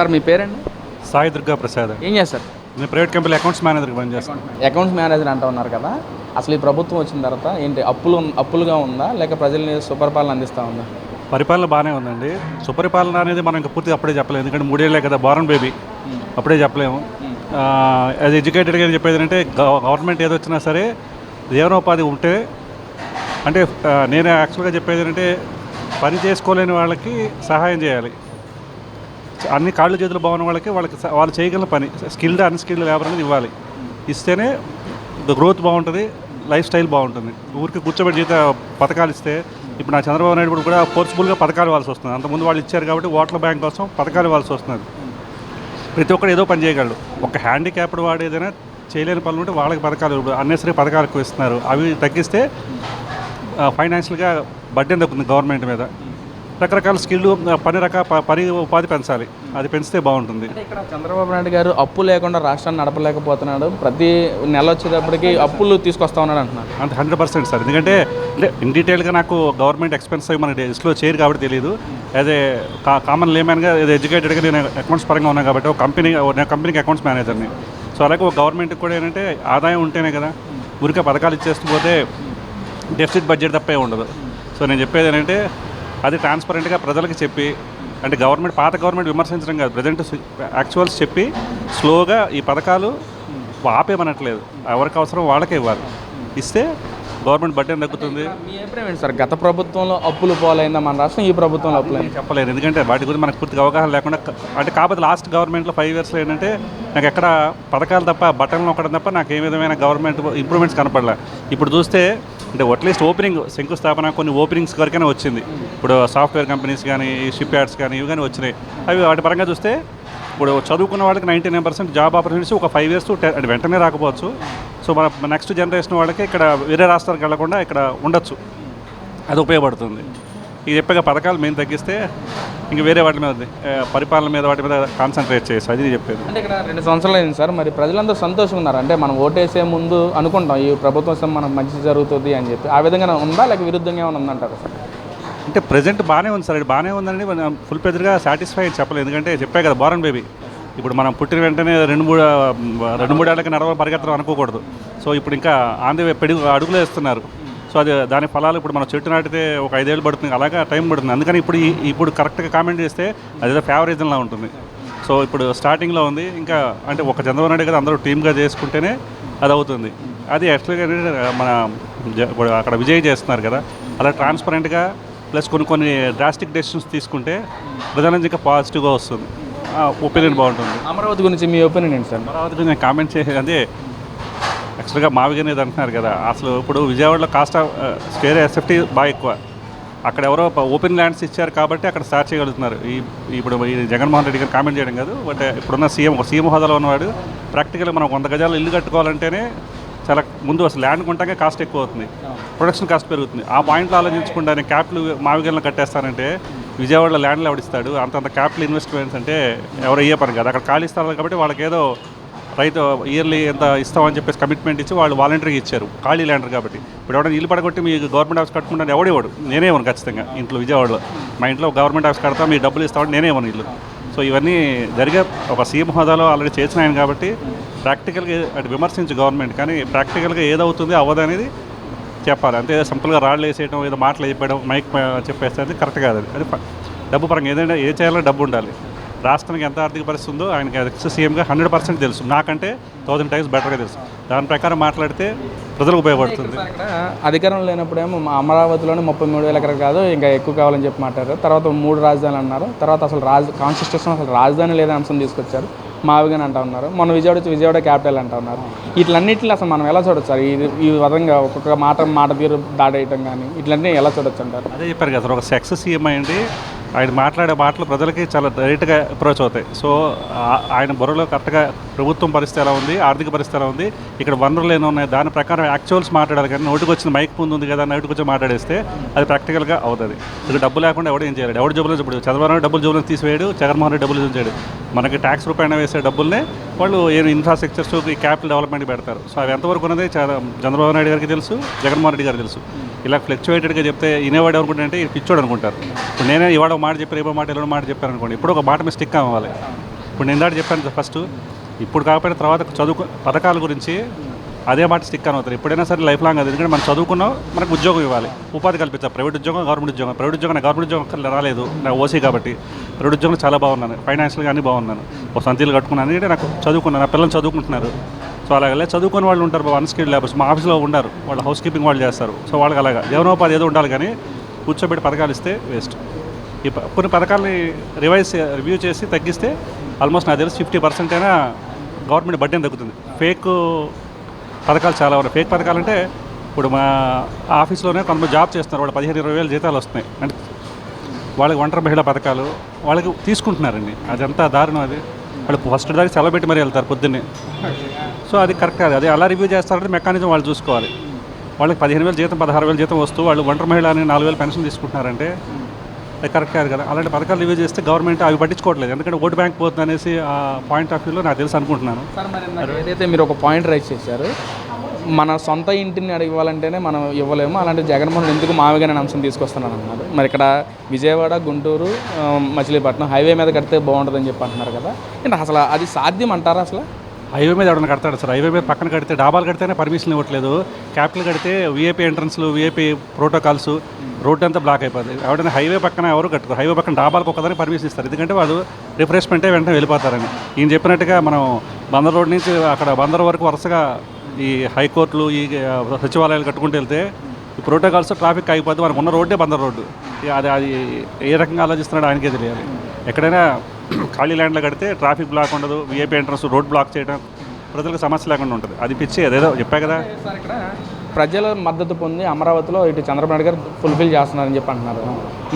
Sir మీ పేరండి? సాయి దుర్గా ప్రసాద్. ఏం చేస్తారు? నేను ప్రైవేట్ కంపెనీ అకౌంట్స్ మేనేజర్గా పనిచేస్తాను. అకౌంట్స్ మేనేజర్ అంటూ ఉన్నారు కదా, అసలు ఈ ప్రభుత్వం వచ్చిన తర్వాత ఏంటి అప్పులుగా ఉందా లేక ప్రజల్ని సుపరిపాలన అందిస్తూ ఉందా? పరిపాలన బాగానే ఉందండి. సుపరిపాలన అనేది మనం ఇంకా పూర్తిగా అప్పుడే చెప్పలేము, ఎందుకంటే 3 ఏళ్ళే కదా, బారన్ బేబీ, అప్పుడే చెప్పలేము. యాజ్ ఎడ్యుకేటెడ్గా చెప్పేది ఏంటంటే గవర్నమెంట్ ఏదో వచ్చినా సరే జీవనోపాధి ఉంటే, అంటే నేను యాక్చువల్గా చెప్పేది ఏంటంటే పని చేసుకోలేని వాళ్ళకి సహాయం చేయాలి. అన్ని కాళ్ళు చేతులు బాగున్న వాళ్ళకి వాళ్ళు చేయగల పని స్కిల్డ్ అన్స్కిల్డ్ లేబర్ అనేది ఇవ్వాలి. ఇస్తేనే గ్రోత్ బాగుంటుంది, లైఫ్ స్టైల్ బాగుంటుంది. ఊరికి కూర్చోబెట్టి పథకాలు ఇస్తే, ఇప్పుడు నా చంద్రబాబు నాయుడు కూడా ఫోర్స్ఫుల్గా పథకాలు ఇవ్వాల్సి వస్తుంది. అంతకుముందు వాళ్ళు ఇచ్చారు కాబట్టి ఓట్ల బ్యాంక్ కోసం పథకాలు ఇవ్వాల్సి వస్తున్నది. ప్రతి ఒక్కరు ఏదో పని చేయగలడు. ఒక హ్యాండిక్యాప్డ్ వాడు ఏదైనా చేయలేని పనులు ఉంటే వాళ్ళకి పథకాలు, అన్నెసరీ పథకాలు ఎక్కువ ఇస్తున్నారు. అవి తగ్గిస్తే ఫైనాన్షియల్గా బడ్డెన్ తగ్గుతుంది గవర్నమెంట్ మీద. రకరకాల స్కిల్లు పని ఉపాధి పెంచాలి, అది పెంచితే బాగుంటుంది. ఇక్కడ చంద్రబాబు నాయుడు గారు అప్పు లేకుండా రాష్ట్రాన్ని నడపలేకపోతున్నాడు, ప్రతి నెల వచ్చేటప్పటికి అప్పులు తీసుకొస్తా ఉన్నాడు అంటున్నారు. అంత 100% సార్. ఎందుకంటే ఇన్ డీటెయిల్గా నాకు గవర్నమెంట్ ఎక్స్పెన్స్ అవి మనకి లిస్ట్లో చేయరు కాబట్టి తెలియదు. యాజ్ ఏ కామన్ లేమెన్గా, ఏదో ఎడ్యుకేటెడ్గా నేను అకౌంట్స్ పరంగా ఉన్నాను కాబట్టి నేను కంపెనీకి అకౌంట్స్ మేనేజర్ని. సో అలాగే ఒక గవర్నమెంట్కి కూడా ఏంటంటే ఆదాయం ఉంటేనే కదా, ఊరికే పథకాలు ఇచ్చేస్తూ పోతే డెఫిసిట్ బడ్జెట్ తప్పే ఉండదు. సో నేను చెప్పేది ఏంటంటే అది ట్రాన్స్పరెంట్గా ప్రజలకు చెప్పి, అంటే పాత గవర్నమెంట్ విమర్శించడం కాదు, ప్రజెంట్ యాక్చువల్స్ చెప్పి స్లోగా ఈ పథకాలు ఆపేమనట్లేదు, ఎవరికి అవసరం వాళ్ళకే ఇవ్వాలి. ఇస్తే గవర్నమెంట్ బడ్జెట్ తగ్గుతుంది. మీ అభిప్రాయం ఏంటి సార్? గత ప్రభుత్వంలో అప్పులు పోలైందా మన రాష్ట్రం, ఈ ప్రభుత్వంలో అప్పులు చెప్పలేదు, ఎందుకంటే వాటి గురించి మనకు పూర్తిగా అవగాహన లేకుండా. అంటే కాకపోతే లాస్ట్ గవర్నమెంట్లో 5 ఇయర్స్లో ఏంటంటే నాకు ఎక్కడ పథకాలు తప్ప, బటన్లు నొక్కడం తప్ప నాకు ఏ విధమైన గవర్నమెంట్ ఇంప్రూవ్మెంట్స్ కనపడలే. ఇప్పుడు చూస్తే అంటే అట్లీస్ట్ ఓపెనింగ్, శంకుస్థాపన కొన్ని ఓపెనింగ్స్ వరకైనా వచ్చింది. ఇప్పుడు సాఫ్ట్వేర్ కంపెనీస్ కానీ, షిప్ యార్డ్స్ కానీ, ఇవి కానీ వచ్చినాయి. అవి వాటి పరంగా చూస్తే ఇప్పుడు చదువుకున్న వాళ్ళకి 99% జాబ్ ఆపర్చునిటీస్ ఒక 5 ఇయర్స్ అంటే వెంటనే రాకపోవచ్చు. సో మన నెక్స్ట్ జనరేషన్ వాళ్ళకి ఇక్కడ వేరే రాష్ట్రాలకు వెళ్లకుండా ఇక్కడ ఉండొచ్చు, అది ఉపయోగపడుతుంది. ఇది చెప్పగా పథకాలు మేము తగ్గిస్తే ఇంక వేరే వాటి మీద, పరిపాలన మీద, వాటి మీద కాన్సన్ట్రేట్ చేసి, అది చెప్పేది. అంటే ఇక్కడ 2 సంవత్సరాలు అయింది సార్, మరి ప్రజలందరూ సంతోషంగా ఉన్నారు? అంటే మనం ఓటేసే ముందు అనుకుంటాం ఈ ప్రభుత్వం మనకు మంచి జరుగుతుంది అని చెప్పి, ఆ విధంగా ఉందా లేక విరుద్ధంగా ఏమైనా ఉందంటారు సార్? అంటే ప్రజెంట్ బాగానే ఉంది సార్, ఇది బాగానే ఉందండి. మనం ఫుల్ పెద్దగా సాటిస్ఫై చెప్పలేదు, ఎందుకంటే చెప్పే కదా బారన్ బేబీ. ఇప్పుడు మనం పుట్టిన వెంటనే 2-3 ఏళ్ళకి పరిగెత్తడం అనుకోకూడదు. సో ఇప్పుడు ఇంకా అడుగులు వేస్తున్నారు. సో అది దాని ఫలాలు ఇప్పుడు మనం చెట్టు నాటితే ఒక 5 ఏళ్ళు పడుతుంది, అలాగా టైం పడుతుంది. అందుకని ఇప్పుడు కరెక్ట్గా కామెంట్ చేస్తే అదేదో ఫేవరిజంలా ఉంటుంది. సో ఇప్పుడు స్టార్టింగ్లో ఉంది, ఇంకా అంటే ఒక చంద్రబాబు నాయుడు కదా అందరూ టీమ్గా చేసుకుంటేనే అది అవుతుంది. అది యాక్చువల్గా మన అక్కడ విజయ్ చేస్తున్నారు కదా, అలా ట్రాన్స్పరెంట్గా ప్లస్ కొన్ని డ్రాస్టిక్ డెసిషన్స్ తీసుకుంటే ప్రజల నుంచి ఇంకా పాజిటివ్గా వస్తుంది, ఒపీనియన్ బాగుంటుంది. అమరావతి గురించి మీ ఒపీనియన్ ఏంటి సార్? అమరావతి గురించి నేను కామెంట్ చేసేది అదే, యాక్చువల్గా మావిగానే అంటున్నారు కదా, అసలు ఇప్పుడు విజయవాడలో కాస్ట్ ఆఫ్ స్క్వేర్ ఎస్ఎఫ్టీ బాగా ఎక్కువ. అక్కడ ఎవరో ఓపెన్ ల్యాండ్స్ ఇచ్చారు కాబట్టి అక్కడ స్టార్ట్ చేయగలుగుతున్నారు. ఇప్పుడు ఈ జగన్మోహన్ రెడ్డి గారు కామెంట్ చేయడం కాదు, బట్ ఇప్పుడున్న సీఎం హోదాలో ఉన్నవాడు ప్రాక్టికల్గా మనం 100 గజాలు ఇల్లు కట్టుకోవాలంటేనే చాలా ముందు అసలు ల్యాండ్ కొంటాకే కాస్ట్ ఎక్కువ అవుతుంది, ప్రొడక్షన్ కాస్ట్ పెరుగుతుంది. ఆ పాయింట్లో ఆలోచించకుండా నేను క్యాపిటల్ మావిగలను కట్టేస్తానంటే విజయవాడలో ల్యాండ్లు ఎవడిస్తాడు? అంత క్యాపిటల్ ఇన్వెస్ట్మెంట్స్ అంటే ఎవరు అయ్యే పని కదా. అక్కడ ఖాళీ ఇస్తారు కాబట్టి వాళ్ళకి ఏదో రైతు ఇయర్లీ ఎంత ఇస్తామని చెప్పేసి కమిట్మెంట్ ఇచ్చి వాళ్ళు వాలంటరీగా ఇచ్చారు, ఖాళీ ల్యాండర్ కాబట్టి. ఇప్పుడు ఎవరైనా ఇల్లు పడగొట్టి మీ గవర్నమెంట్ ఆఫీస్ కట్టుకుంటాను ఎవడేవాడు? నేనే ఇవ్వను ఖచ్చితంగా. ఇంట్లో విజయవాడలో మా ఇంట్లో గవర్నమెంట్ ఆఫీస్ కడతా, మీ డబ్బులు ఇస్తామని నేనే ఇవ్వను ఇల్లు. సో ఇవన్నీ జరిగే ఒక సీఎం హోదాలో ఆల్రెడీ చేసిన ఆయన కాబట్టి ప్రాక్టికల్గా అటు విమర్శించు గవర్నమెంట్, కానీ ప్రాక్టికల్గా ఏదవుతుంది అవ్వదు అనేది చెప్పాలి. అంతే సింపుల్గా రాళ్ళు వేసేయడం, ఏదో మాటలు చెప్పడం, మైక్ చెప్పేస్తే అది కరెక్ట్ కాదు. అది డబ్బు పరంగా ఏదైనా ఏ చేయాలో డబ్బు ఉండాలి. రాష్ట్రానికి ఎంత ఆర్థిక పరిస్థితి ఉందో ఆయనకి ఎక్స్ సీఎంగా 100% తెలుసు, నాకంటే 1000 టైమ్స్ బెటర్గా తెలుసు. దాని ప్రకారం మాట్లాడితే ప్రజలకు ఉపయోగపడుతుంది. అధికారం లేనప్పుడేమో అమరావతిలోనే 33,000 ఎకరాలు కాదు ఇంకా ఎక్కువ కావాలని చెప్పి మాట్లాడారు. తర్వాత 3 రాజధానులు అన్నారు. తర్వాత అసలు కాన్స్టిట్యూషన్ అసలు రాజధాని లేదని అంశం తీసుకొచ్చారు, మావిగాని అంటూ ఉన్నారు. మన విజయవాడ క్యాపిటల్ అంటూ ఉన్నారు. వీటిలన్నింటినీ అసలు మనం ఎలా చూడొచ్చు సార్? ఈ విధంగా ఒక్కొక్క మాట తీరు దాడేయటం కానీ ఇట్లన్నీ ఎలా చూడొచ్చు అంటారు? అదే చెప్పారు కదా సార్, ఒక సెక్స్ సీఎం అయ్యండి, ఆయన మాట్లాడే మాటలు ప్రజలకి చాలా డైరెక్ట్గా అప్రోచ్ అవుతాయి. సో ఆయన బుర్రలో కరెక్ట్గా ప్రభుత్వం పరిస్థితి ఎలా ఉంది, ఆర్థిక పరిస్థితి ఎలా ఉంది, ఇక్కడ వనరులు ఏమో ఉన్నాయి, దాని ప్రకారం యాక్చువల్స్ మాట్లాడాలి. కానీ నోటికి వచ్చిన మైక్ ముందు ఉంది కదా, నోటికి వచ్చి మాట్లాడేస్తే అది ప్రాక్టికల్గా అవుతుంది. ఇది డబ్బు లేకుండా ఎవడు ఏం చేయలేడు. ఎవడు జబ్బులు ఇప్పుడు చంద్రబాబు నాయుడు డబ్బులు జబ్బులను తీసివేయడు, జగన్మోహన్ రెడ్డి డబ్బులు చేయడు. మనకి ట్యాక్స్ రూపాయన వేసే డబ్బుల్నే వాళ్ళు ఇన్ఫ్రాస్ట్రక్చర్స్, ఈ క్యాపిటల్ డెవలప్మెంట్కి పెడతారు. సో అవి ఎంతవరకు ఉన్నది చంద్రబాబు నాయుడు గారికి తెలుసు, జగన్మోహన్ రెడ్డి గారికి తెలుసు. ఇలా ఫ్లక్చువేటెడ్గా చెప్తే ఇనేవాడు అనుకుంటే ఇది పిచ్చోడు అనుకుంటారు. ఇప్పుడు నేనే ఇవాడ మాట చెప్పారు, రేపో మాట, ఎల్లుండి మాట చెప్పారు అనుకోండి, ఇప్పుడు ఒక మాట మీద స్టిక్ అవ్వాలి. ఇప్పుడు నేను ఇందాక చెప్పాను ఫస్ట్, ఇప్పుడు కాకపోయినా తర్వాత పథకాల గురించి అదే మాట స్టిక్ అని అవుతారు. ఎప్పుడైనా సరే లైఫ్ లాంగ్ అది. ఎందుకంటే మనం చదువుకున్నాం, మనకు ఉద్యోగం ఇవ్వాలి, ఉపాధి కల్పించాలి. ప్రైవేట్ ఉద్యోగం, గవర్నమెంట్ ఉద్యోగం. ప్రైవేట్ ఉద్యోగం రాలేదు, నాకు ఓసీ కాబట్టి. ప్రైవేట్ ఉద్యోగం చాలా బాగున్నాను, ఫైనాన్షియల్గా అన్నీ బాగున్నాను, ఒక సంతీలు కట్టుకున్నాను. ఎందుకంటే నాకు చదువుకున్నాను, నా పిల్లలు చదువుకుంటున్నారు. సో అలాగే చదువుకునే వాళ్ళు ఉంటారు, అన్స్కిల్డ్ లేబర్స్ మా ఆఫీస్లో ఉండరు, వాళ్ళు హౌస్ కీపింగ్ వాళ్ళు చేస్తారు. సో వాళ్ళకి అలాగా జీవనోపాధి ఏదో ఉండాలి, కానీ కూర్చోబెట్టి పథకాలు ఇస్తే వేస్ట్. ఈ కొన్ని పథకాలని రివ్యూ చేసి తగ్గిస్తే ఆల్మోస్ట్ నాకు తెలిసి 50% అయినా గవర్నమెంట్ బడ్జెట్ తగ్గుతుంది. ఫేక్ పథకాలు చాలా ఉన్నాయి. ఫేక్ పథకాలు అంటే ఇప్పుడు మా ఆఫీస్లోనే కొంతమంది జాబ్ చేస్తున్నారు, వాళ్ళు 15-20 వేల జీతాలు వస్తున్నాయి. అంటే వాళ్ళకి ఒంటరి మహిళా పథకాలు వాళ్ళకి తీసుకుంటున్నారండి. అదంతా దారుణం. అది వాళ్ళు ఫస్ట్ దాకా సెలవు పెట్టి మరీ వెళ్తారు పొద్దున్నే. సో అది కరెక్ట్ కాదు. అది అలా రివ్యూ చేస్తారంటే మెకానిజం వాళ్ళు చూసుకోవాలి. వాళ్ళకి 15,000 జీతం, 16,000 జీతం వస్తూ వాళ్ళు ఒంటరి మహిళ అని 4,000 పెన్షన్ తీసుకుంటున్నారంటే అది కరెక్ట్ కాదు కదా. అలాంటి పథకాలు రివ్యూ చేస్తే గవర్నమెంట్ అవి పట్టించుకోవట్లేదు. ఎందుకంటే ఓటు బ్యాంక్ పోతుంది అనేసి ఆ పాయింట్ ఆఫ్ వ్యూలో నాకు తెలుసు అనుకుంటున్నాను. సార్ మరి ఏదైతే మీరు ఒక పాయింట్ రైజ్ చేశారు, మన సొంత ఇంటిని ఇవ్వాలంటేనే మనం ఇవ్వలేము, అలాంటి జగన్మోహన్ ఎందుకు మావిగా అనే అంశం తీసుకొస్తున్నాను అన్నారు. మరి ఇక్కడ విజయవాడ, గుంటూరు, మచిలీపట్నం హైవే మీద కడితే బాగుంటుందని చెప్పి అంటున్నారు కదా. అంటే అసలు అది సాధ్యం అంటారా? అసలు హైవే మీద ఎవరైనా కడతాడు సార్? హైవే మీద పక్కన కడితే, డాబాలు కడితేనే పర్మిషన్ ఇవ్వట్లేదు. క్యాపిటల్ కడితే వీఐపీ ఎంట్రన్స్లు, వీఐపీ ప్రోటోకాల్స్, రోడ్డు అంతా బ్లాక్ అయిపోతుంది. ఎవరైనా హైవే పక్కన ఎవరు కట్టరు. హైవే పక్కన డాబాలకు ఒకదానికి పర్మిషన్ ఇస్తారు, ఎందుకంటే వాళ్ళు రిఫ్రెష్మెంటే వెంటనే వెళ్ళిపోతారని. ఈయన చెప్పినట్టుగా మనం బందర్ రోడ్ నుంచి అక్కడ బందర్ వరకు వరుసగా ఈ హైకోర్టులు, ఈ సచివాలయాలు కట్టుకుంటూ వెళ్తే ఈ ప్రోటోకాల్స్ ట్రాఫిక్ అయిపోద్ది. మనకు ఉన్న రోడ్డే బందర్ రోడ్డు. అది ఏ రకంగా ఆలోచిస్తున్నాడో ఆయనకే తెలియాలి. ఎక్కడైనా ఖాళీ ల్యాండ్లో కడితే ట్రాఫిక్ బ్లాక్ ఉండదు, వీఐపీ ఎంట్రన్స్ రోడ్ బ్లాక్ చేయడం, ప్రజలకు సమస్య లేకుండా ఉంటుంది. అది పిచ్చి, అదేదో చెప్పా కదా. ఇక్కడ ప్రజల మద్దతు పొంది అమరావతిలో ఇటు చంద్రబాబు నాయుడు గారు ఫుల్ఫిల్ చేస్తున్నారని చెప్పి అంటున్నారు.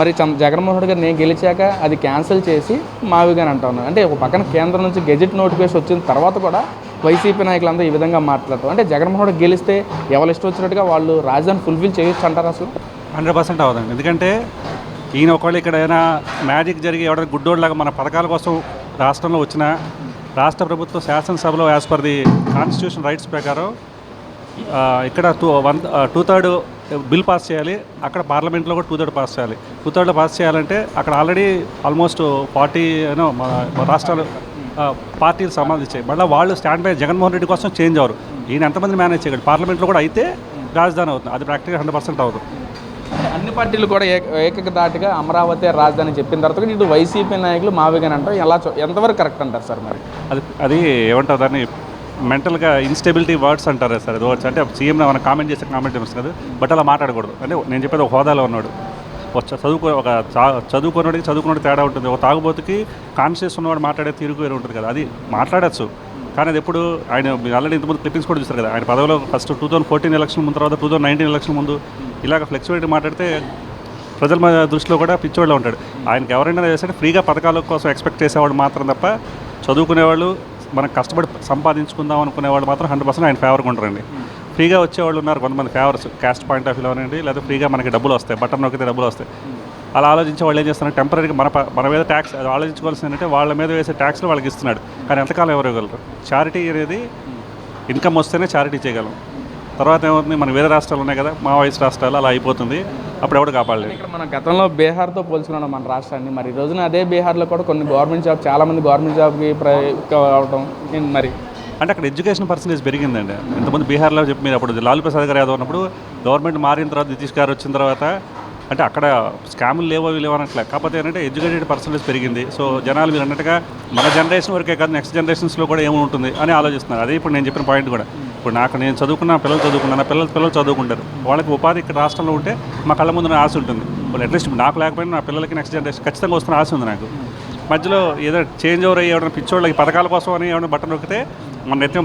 మరి జగన్మోహన్ రెడ్డి గారు నేను గెలిచాక అది క్యాన్సిల్ చేసి మావిగాని అంటా ఉన్నారు. అంటే ఒక పక్కన కేంద్రం నుంచి గెజెట్ నోటిఫికేషన్ వచ్చిన తర్వాత కూడా వైసీపీ నాయకులందరూ ఈ విధంగా మాట్లాడతారు. అంటే జగన్మోహన్ రెడ్డి గెలిస్తే ఎవరు ఇష్టం వచ్చినట్టుగా వాళ్ళు రాజధాని ఫుల్ఫిల్ చేయొచ్చు అంటారు? అసలు 100% అవదండి. ఎందుకంటే ఈయన ఒకవేళ ఇక్కడ ఏదైనా మ్యాజిక్ జరిగి ఎవరైనా గుడ్డోడ్లాగా మన పథకాల కోసం రాష్ట్రంలో వచ్చిన రాష్ట్ర ప్రభుత్వం శాసనసభలో as per the constitution rights ప్రకారం ఇక్కడ 2/3 బిల్ పాస్ చేయాలి. అక్కడ పార్లమెంట్లో కూడా 2/3 పాస్ చేయాలి. 2/3 పాస్ చేయాలంటే అక్కడ ఆల్రెడీ ఆల్మోస్ట్ 40 రాష్ట్రాలు పార్టీలు సంబంధించాయి. మళ్ళీ వాళ్ళు స్టాండ్ బై జగన్మోహన్ రెడ్డి కోసం చేంజ్ అవ్వరు. ఈయన ఎంతమంది మేనేజ్ చేయగలరు? పార్లమెంట్లో కూడా అయితే రాజధాని అవుతుంది. అది ప్రాక్టికల్ 100% అవుతుంది. అన్ని పార్టీలు కూడా ఏకదాటిగా అమరావతి రాజధాని చెప్పిన తర్వాత ఇటు వైసీపీ నాయకులు మావిగాని అంటారు. ఎంతవరకు కరెక్ట్ అంటారు సార్? మరి అది ఏమంటారు దాన్ని, మెంటల్గా ఇన్స్టెబిలిటీ వర్డ్స్ అంటారు సార్. అది వర్డ్స్ అంటే సీఎం మనం కామెంట్ చేసే కామెంట్ ఏమొస్తుంది కదా, బట్ అలా మాట్లాడకూడదు. అంటే నేను చెప్పేది ఒక హోదాలో ఉన్నాడు, చదువుకున్నోడికి తేడా ఉంటుంది. ఒక తాగుబోతుకి కాన్షియస్ ఉన్నవాడు మాట్లాడే తీరుకు వేరే ఉంటుంది కదా. అది మాట్లాడచ్చు, కానీ అది ఎప్పుడు ఆయన ఆల్రెడీ ఇంతకుముందు క్లిప్పింగ్స్ కూడా చూస్తారు కదా. ఆయన పదవిలో ఫస్ట్ 2014 ఎలక్షన్ ముందు, తర్వాత 2019 ఎలక్షన్ ముందు ఇలాగ ఫ్లెక్సిబిలిటీ మాట్లాడితే ప్రజల దృష్టిలో కూడా పిచ్చోళ్ళ ఉంటాడు. ఆయనకి ఎవరైనా చేస్తే ఫ్రీగా పథకాల కోసం ఎక్స్పెక్ట్ చేసేవాడు మాత్రం తప్ప, చదువుకునేవాళ్ళు మనం కష్టపడి సంపాదించుకుందాం అనుకునేవాళ్ళు మాత్రం 100% ఆయన ఫేవర్గా ఉంటారండి. ఫ్రీగా వచ్చేవాళ్ళు ఉన్నారు కొంతమంది ఫేవర్స్, క్యాస్ట్ పాయింట్ ఆఫ్ వ్యూలో అనండి, లేదా ఫ్రీగా మనకి డబ్బులు వస్తాయి, బటన్ నొక్కితే డబ్బులు వస్తాయి. అలా ఆలోచించే వాళ్ళు ఏం చేస్తున్నారు, టెంపరీగా మన మీద ట్యాక్స్ అది ఆలోచించుకోవాల్సింది ఏంటంటే వాళ్ళ మీద వేసే ట్యాక్స్లు వాళ్ళకి ఇస్తున్నాడు. కానీ ఎంతకాలం ఎవరు ఇవ్వగలరు? చారిటీ అనేది ఇన్కమ్ వస్తేనే చారిటీ చేయగలం. తర్వాత ఏమవుతుంది, మన వేరే రాష్ట్రాలు ఉన్నాయి కదా, మావోయిస్ట్ రాష్ట్రాలు, అలా అయిపోతుంది. అప్పుడు ఎవరు కాపాడలేదు. ఇక్కడ మన గతంలో బీహార్తో పోల్చుకున్నాం మన రాష్ట్రాన్ని. మరి ఈ రోజున అదే బీహార్లో కూడా కొన్ని గవర్నమెంట్ జాబ్, చాలామంది గవర్నమెంట్ జాబ్కి అవడం మరి అంటే అక్కడ ఎడ్యుకేషన్ పర్సంటేజ్ పెరిగిందండి. ఇంతకుముందు బీహార్లో చెప్పి మీరు అప్పుడు లాలూ ప్రసాద్ గారు యాదవ్ ఉన్నప్పుడు గవర్నమెంట్ మారిన తర్వాత నితీష్ గారు వచ్చిన తర్వాత అంటే అక్కడ స్కాములు లేవో లేవనట్లే, కాకపోతే ఏంటంటే ఎడ్యుకేటెడ్ పర్సంటేజ్ పెరిగింది. సో జనాలు మీరు అన్నట్టుగా మన జనరేషన్ వరకే కాదు, నెక్స్ట్ జనరేషన్స్లో కూడా ఏముంటుంది అని ఆలోచిస్తున్నారు. అదే ఇప్పుడు నేను చెప్పిన పాయింట్ కూడా. ఇప్పుడు నేను చదువుకున్న పిల్లలు చదువుకుంటారు. వాళ్ళకి ఉపాధి ఇక్కడ రాష్ట్రంలో ఉంటే మా కళ్ళ ముందు ఆశ ఉంటుంది. వాళ్ళు అట్లీస్ట్ నాకు లేకపోయినా నా పిల్లలకి నెక్స్ట్ జనరేషన్ ఖచ్చితంగా వస్తున్న ఆశ ఉంది నాకు. మధ్యలో ఏదో చేంజ్ ఓవర్ అయ్యి ఎవరైనా పిచ్చోళ్ళకి పథకాల కోసం అని ఏమైనా బట్టన్ నొక్కితే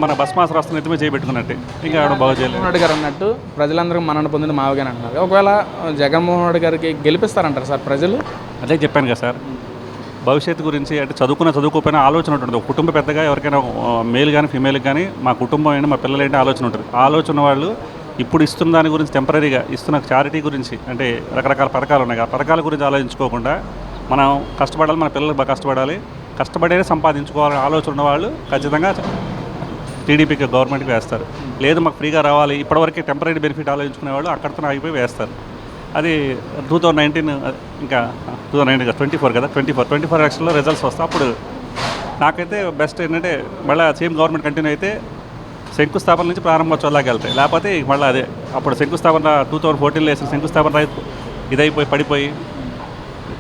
మన బస్ మాస్ రాష్ట్రం ఎత్తిమే చేయబెట్టుకున్నట్టే, ఇంకా ఎవరైనా బాగు చేయలేదు. జగన్మోహన్ రెడ్డి గారు అన్నట్టు ప్రజలందరూ మన్నన పొందిన మావిగాని అంటున్నారు. ఒకవేళ జగన్మోహన్ రెడ్డి గారికి గెలిపిస్తారంటారు సార్ ప్రజలు? అదే చెప్పాను కదా సార్, భవిష్యత్తు గురించి అంటే చదువుకోకపోయినా ఆలోచన ఉంటుంది. ఒక కుటుంబ పెద్దగా ఎవరికైనా మేల్ కానీ ఫీమేల్కి కానీ మా కుటుంబం ఏంటి, మా పిల్లలు ఏంటి ఆలోచన ఉంటుంది. ఆలోచన వాళ్ళు ఇప్పుడు ఇస్తున్న దాని గురించి, టెంపరీగా ఇస్తున్న చారిటీ గురించి, అంటే రకరకాల పథకాలు ఉన్నాయి, ఆ పథకాల గురించి ఆలోచించుకోకుండా మనం కష్టపడాలి, మన పిల్లలకు బాగా కష్టపడే సంపాదించుకోవాలని ఆలోచన ఉన్నవాళ్ళు ఖచ్చితంగా టీడీపీకి గవర్నమెంట్కి వేస్తారు. లేదు మాకు ఫ్రీగా రావాలి, ఇప్పటివరకు టెంపరీ బెనిఫిట్ ఆలోచించుకునే వాళ్ళు అక్కడితో ఆగిపోయి వేస్తారు. అది 2019 ఇంకా 2024 కదా, 24 ఎలక్షన్లో రిజల్ట్స్ వస్తే అప్పుడు నాకైతే బెస్ట్ ఏంటంటే మళ్ళీ సేమ్ గవర్నమెంట్ కంటిన్యూ అయితే శంకుస్థాపన నుంచి ప్రారంభోత్సవాలకు వెళ్తాయి, లేకపోతే మళ్ళీ అదే అప్పుడు శంకుస్థాపన 2014లో వేసిన శంకుస్థాపన ఇదైపోయి పడిపోయి